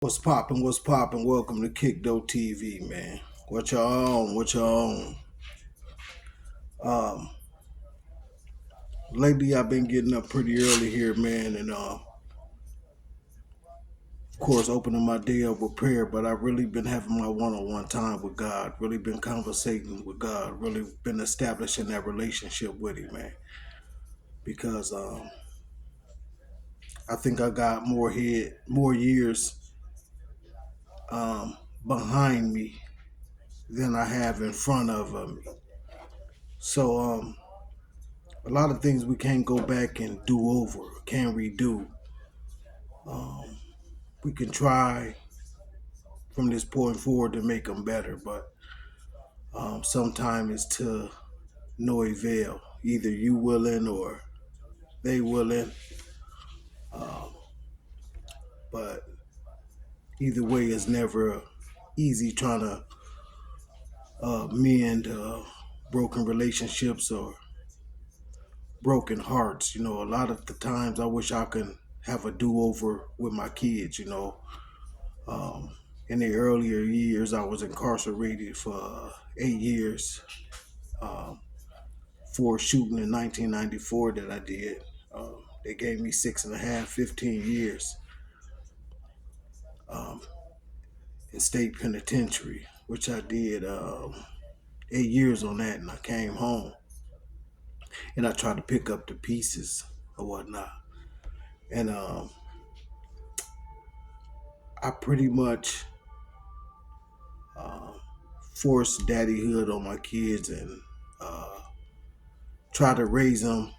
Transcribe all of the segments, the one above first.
What's poppin'? What's poppin'? Welcome to Kickdo TV, man. What y'all on? What y'all on? Um, Lately I've been getting up pretty early here, man, and of course opening my day up with prayer. But I've really been having my one-on-one time with God. Really been conversating with God. Really been establishing that relationship with Him, man. Because I think I got more years behind me than I have in front of me. So a lot of things we can't go back and do over, can't redo. Um, we can try from this point forward to make them better, but sometimes it's to no avail. Either you willing or they willing, um, but either way, it's never easy trying to mend broken relationships or broken hearts. A lot of the times I wish I could have a do over with my kids. Um, in the earlier years, I was incarcerated for 8 years for a shooting in 1994 that I did. They gave me 6.5, 15 years um, in state penitentiary, which I did 8 years on that, and I came home and I tried to pick up the pieces or whatnot. And I pretty much uh, forced daddyhood on my kids and uh, try to raise them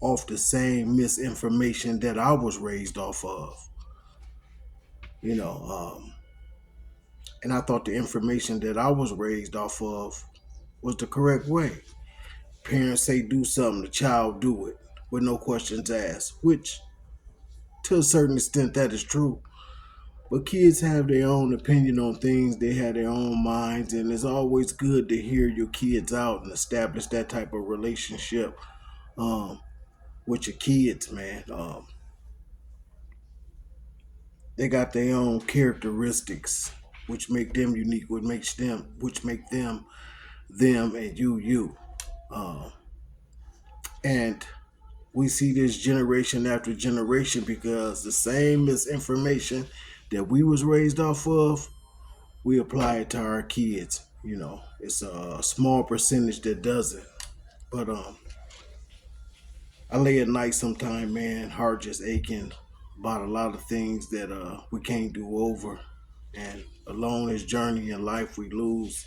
off the same misinformation that I was raised off of, you know. And I thought the information that I was raised off of was the correct way. Parents say do something, the child do it with no questions asked, which to a certain extent that is true. But kids have their own opinion on things, they have their own minds, and it's always good to hear your kids out and establish that type of relationship um, with your kids, man. They got their own characteristics, which make them unique, which make them, and you. Uh, and we see this generation after generation because the same misinformation that we was raised off of, we apply it to our kids. It's a small percentage that doesn't. But I lay at night sometime, man, heart just aching about a lot of things that we can't do over. And along this journey in life, we lose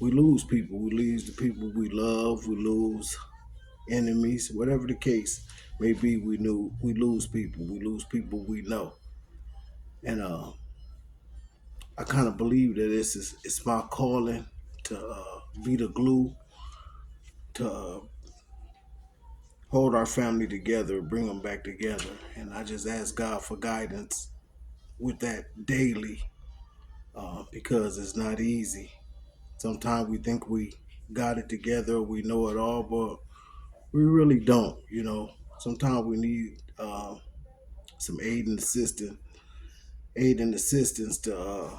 people. We lose the people we love. We lose enemies, whatever the case may be. We lose people. We lose people we know. And I kind of believe that it's my calling to be the glue to hold our family together, bring them back together. And I just ask God for guidance with that daily because it's not easy. Sometimes we think we got it together, we know it all, but we really don't. Sometimes we need some aid and assistance to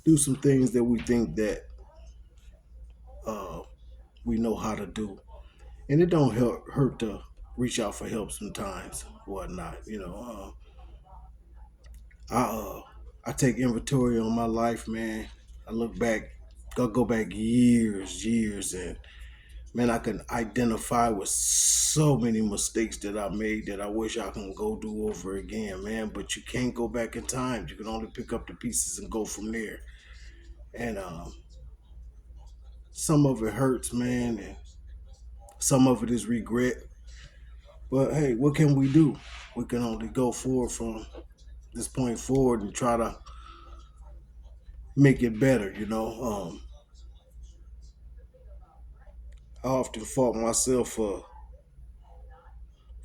do some things that we think that uh, we know how to do. And it don't hurt to reach out for help sometimes, whatnot. I I take inventory on my life, man. I look back, go back years, and man, I can identify with so many mistakes that I made that I wish I can go do over again, man. But you can't go back in time. You can only pick up the pieces and go from there. And some of it hurts, man, and some of it is regret. But hey, what can we do? We can only go forward from this point forward and try to make it better. I often fault myself for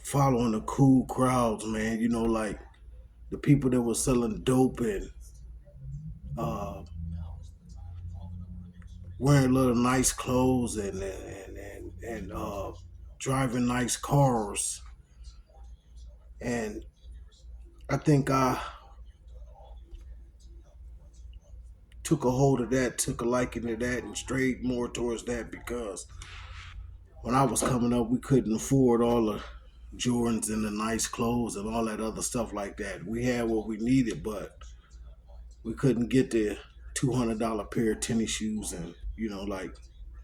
following the cool crowds, man. Like the people that were selling dope and uh, wearing little nice clothes and driving nice cars and I think I took a hold of that, took a liking to that, and strayed more towards that because when I was coming up, we couldn't afford all the Jordans and the nice clothes and all that other stuff like that. We had what we needed, but we couldn't get the $200 pair of tennis shoes and like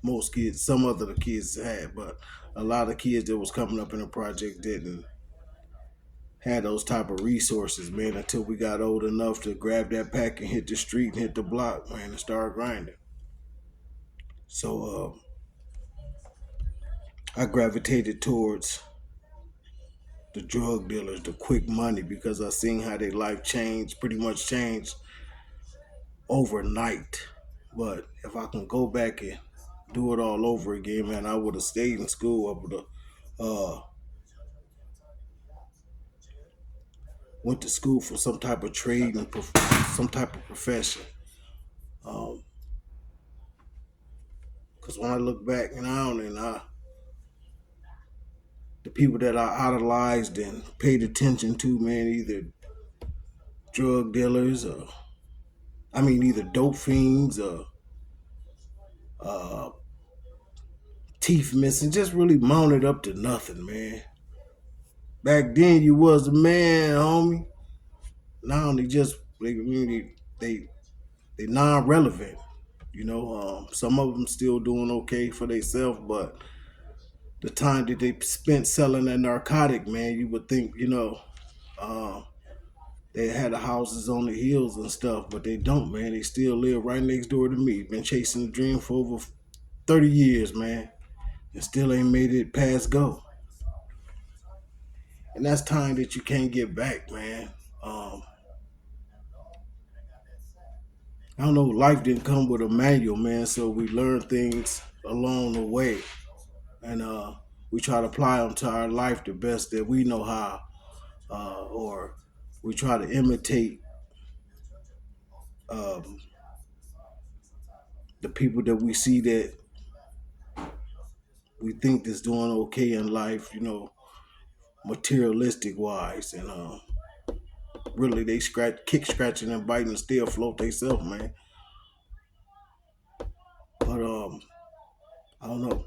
most kids, some other kids had, but a lot of kids that was coming up in the project didn't had those type of resources, man, until we got old enough to grab that pack and hit the street and hit the block, man, and start grinding. So I gravitated towards the drug dealers, the quick money, because I seen how their life changed, pretty much changed overnight. But if I can go back and do it all over again, man, I would have stayed in school. I would have went to school for some type of trade and some type of profession. Because when I look back now and the people that I idolized and paid attention to, man, either drug dealers or either dope fiends or uh, teeth missing, just really mounted up to nothing, man. Back then, you was the man, homie. Now they non-relevant. Some of them still doing okay for themselves, but the time that they spent selling that narcotic, man, you would think, uh, they had the houses on the hills and stuff, but they don't, man. They still live right next door to me. Been chasing the dream for over 30 years, man, and still ain't made it past go. And that's time that you can't get back, man. Um, I don't know, life didn't come with a manual, man, so we learn things along the way. And we try to apply them to our life the best that we know how. Or we try to imitate um, the people that we see that we think that's doing okay in life, materialistic wise. And really they kick scratching and biting and still float themselves, man. But I don't know.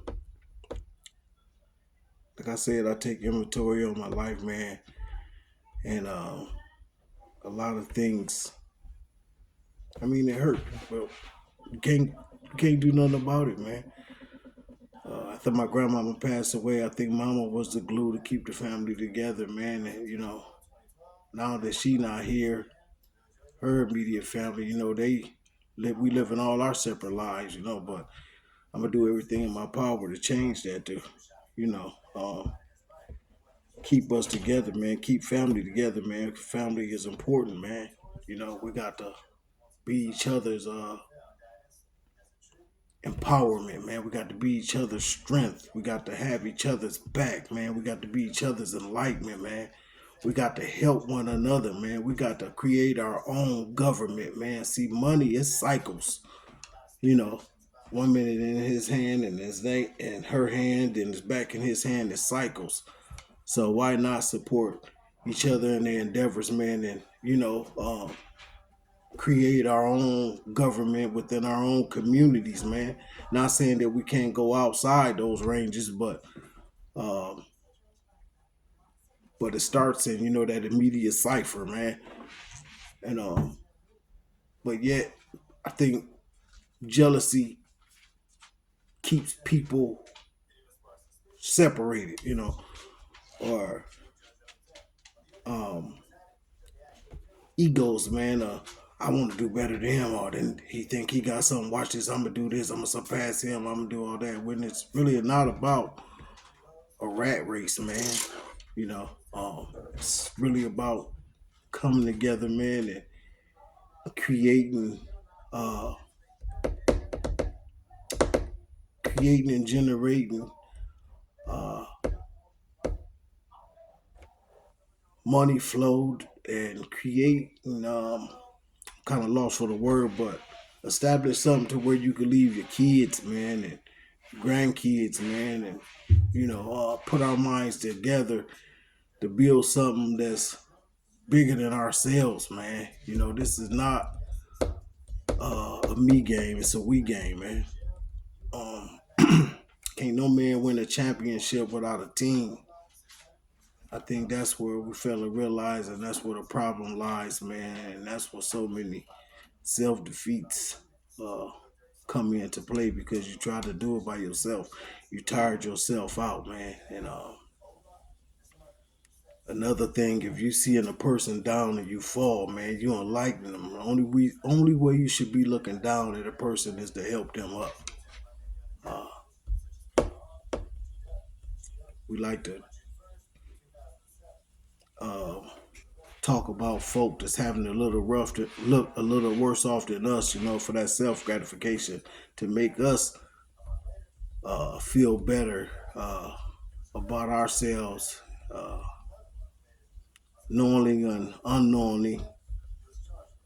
Like I said, I take inventory on my life, man, and a lot of things. It hurt, but you can't do nothing about it, man. After my grandmama passed away, I think Mama was the glue to keep the family together, man. And now that she not here, her immediate family, we live in all our separate lives, But I'm gonna do everything in my power to change that, to, you know, um, keep us together, man. Keep family together, man. Family is important, man. We got to be each other's empowerment, man. We got to be each other's strength. We got to have each other's back, man. We got to be each other's enlightenment, man. We got to help one another, man. We got to create our own government, man. See, money is cycles. You know, 1 minute in his hand and in her hand and it's back in his hand. It cycles. So why not support each other in their endeavors, man? And create our own government within our own communities, man. Not saying that we can't go outside those ranges, um, but it starts in that immediate cipher, man. And but yet, I think jealousy keeps people separated, or um, egos, man. I want to do better than him, or then he think he got something. Watch this, I'm gonna do this. I'm gonna surpass him. I'm gonna do all that. When it's really not about a rat race, man. It's really about coming together, man, and uh, creating and generating uh, money flowed and creating. Kind of lost for the word, but establish something to where you can leave your kids, man, and grandkids, man, and put our minds together to build something bigger than ourselves, man. You know, this is not a me game; it's a we game, man. Um, can't no man win a championship without a team. I think that's where we fail to realize, and that's where the problem lies, man. And that's where so many self defeats uh, come into play because you try to do it by yourself. You tired yourself out, man. And another thing, if you seeing a person down and you fall, man, you don't like them. Only way you should be looking down at a person is to help them up. Uh, we like to uh, talk about folk that's having a little rough to look a little worse off than us, you know, for that self gratification to make us feel better about ourselves, uh, knowingly and unknowingly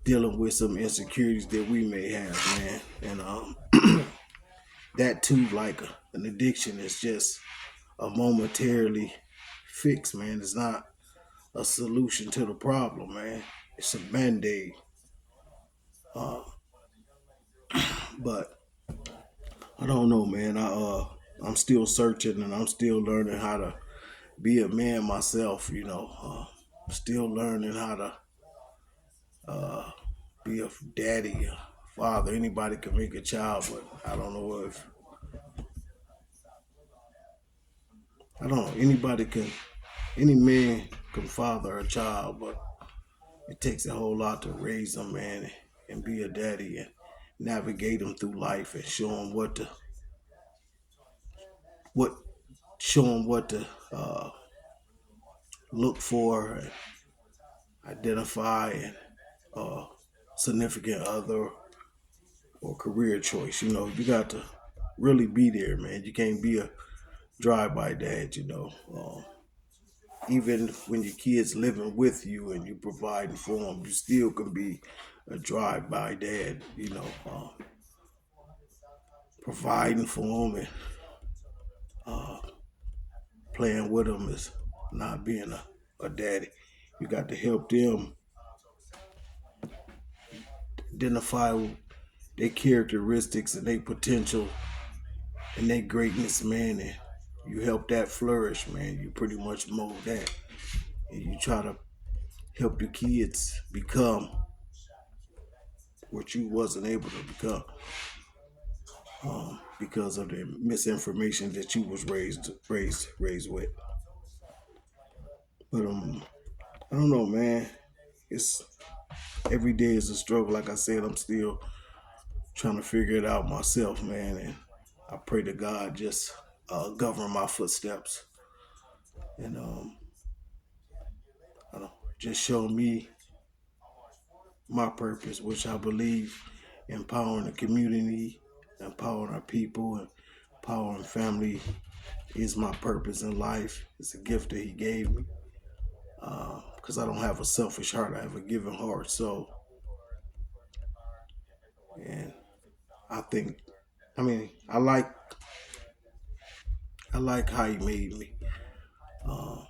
dealing with some insecurities that we may have, man. And that too, like an addiction, is just a momentarily fix, man. It's not a solution to the problem, man. It's a band-aid. Uh, but I don't know, man. I'm still searching and I'm still learning how to be a man myself. You know, still learning how to uh, be a daddy, a father. Anybody can make a child, but I don't know if I don't know anybody can. Any man can father a child, but it takes a whole lot to raise them, man, and be a daddy and navigate them through life and show them what show them what to look for and identify and significant other or career choice. You know, you got to really be there, man. You can't be a drive-by dad. You know, even when your kids living with you and you providing for them, you still can be a drive-by dad. You know, providing for them and uh, playing with them is not being a daddy. You got to help them identify their characteristics and their potential and their greatness, man. And you help that flourish, man. You pretty much mold that. And you try to help your kids become what you wasn't able to become because of the misinformation that you was raised with. But I don't know, man. It's every day is a struggle. Like I said, I'm still trying to figure it out myself, man. And I pray to God just govern my footsteps and I don't, just show me my purpose, which I believe empowering the community, empowering our people, and empowering family is my purpose in life. It's a gift that He gave me because I don't have a selfish heart. I have a giving heart. So, and I think, I mean, I like how He made me uh,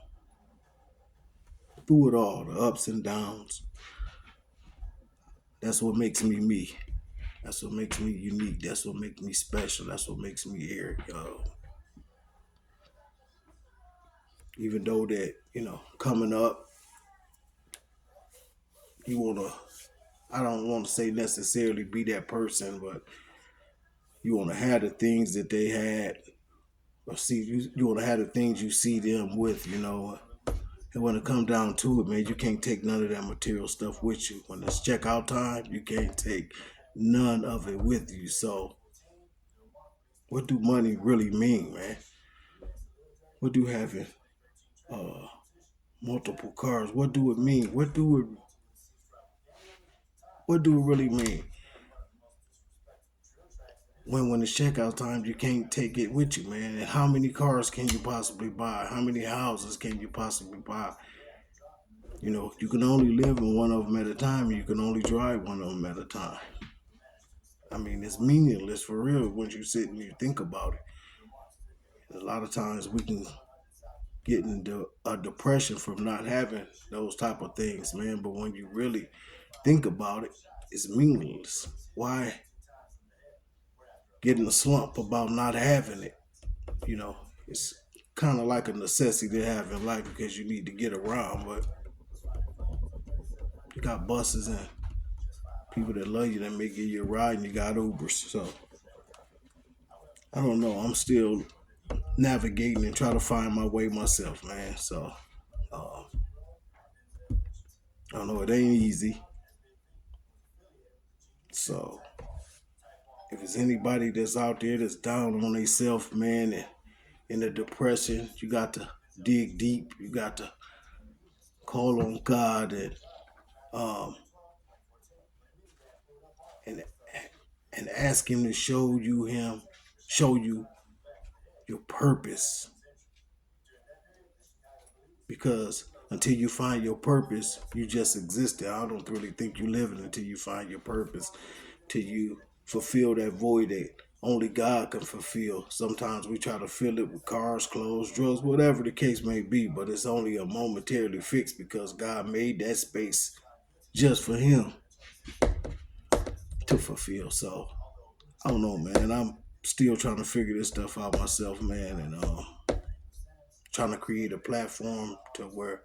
through it all, the ups and downs. That's what makes me me. That's what makes me unique. That's what makes me special. That's what makes me Eric. Even though that, you know, coming up, you wanna I don't want to say necessarily be that person, but you wanna have the things that they had or see you wanna have the things you see them with, you know. And when it comes down to it, man, you can't take none of that material stuff with you. When it's checkout time, you can't take none of it with you. So what do money really mean, man? What do having uh multiple cars, what do it mean? What do it really mean? When it's checkout time, you can't take it with you, man. And how many cars can you possibly buy? How many houses can you possibly buy? You know, you can only live in one of them at a time, and you can only drive one of them at a time. I mean, it's meaningless for real once you sit and you think about it. A lot of times we can getting a depression from not having those type of things, man. But when you really think about it, it's meaningless. Why get in a slump about not having it? You know, it's kind of like a necessity to have in life because you need to get around. But you got buses and people that love you that may give you a ride, and you got Ubers. So I don't know. I'm still navigating and trying to find my way myself, man. So uh, I don't know. It ain't easy. So if it's anybody that's out there that's down on themselves, man, and in a depression, you got to dig deep. You got to call on God um, and and ask Him to show you your purpose. Because until you find your purpose, you just existed. I don't really think you living until you find your purpose, till you fulfill that void that only God can fulfill. Sometimes we try to fill it with cars, clothes, drugs, whatever the case may be, but it's only a momentarily fix because God made that space just for Him to fulfill. So I don't know, man. I'm still trying to figure this stuff out myself, man, and trying to create a platform to where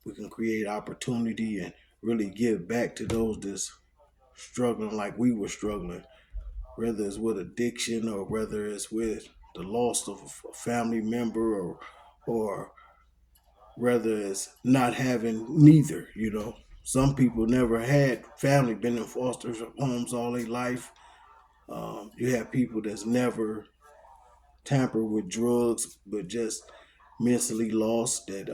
we can create opportunity and really give back to those that's struggling like we were struggling, whether it's with addiction or whether it's with the loss of a family member or whether it's not having neither, you know. Some people never had family, been in foster homes all their life. You have people that's never tampered with drugs, but just mentally lost that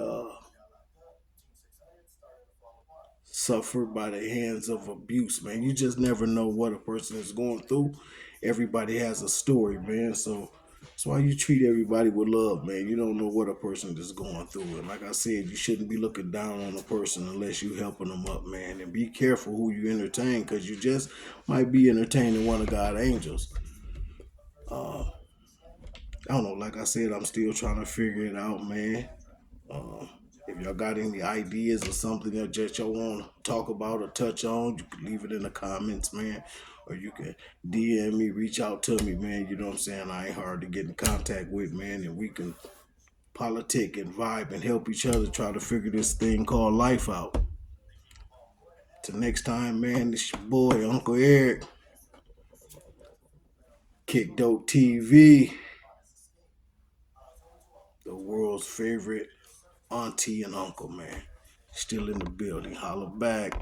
suffered by the hands of abuse, man. You just never know what a person is going through. Everybody has a story, man. So that's why you treat everybody with love, man. You don't know what a person is going through. And like I said, you shouldn't be looking down on a person unless you helping them up, man. And be careful who you entertain because you just might be entertaining one of God's angels. Uh, I don't know. Like I said, I'm still trying to figure it out, man. Uh, if y'all got any ideas or something that y'all want to talk about or touch on, you can leave it in the comments, man. Or you can DM me, reach out to me, man. You know what I'm saying? I ain't hard to get in contact with, man. And we can politic and vibe and help each other try to figure this thing called life out. Till next time, man, it's your boy, Uncle Eric. Kick Dope TV. The world's favorite auntie and uncle, man. Still in the building. Holla back.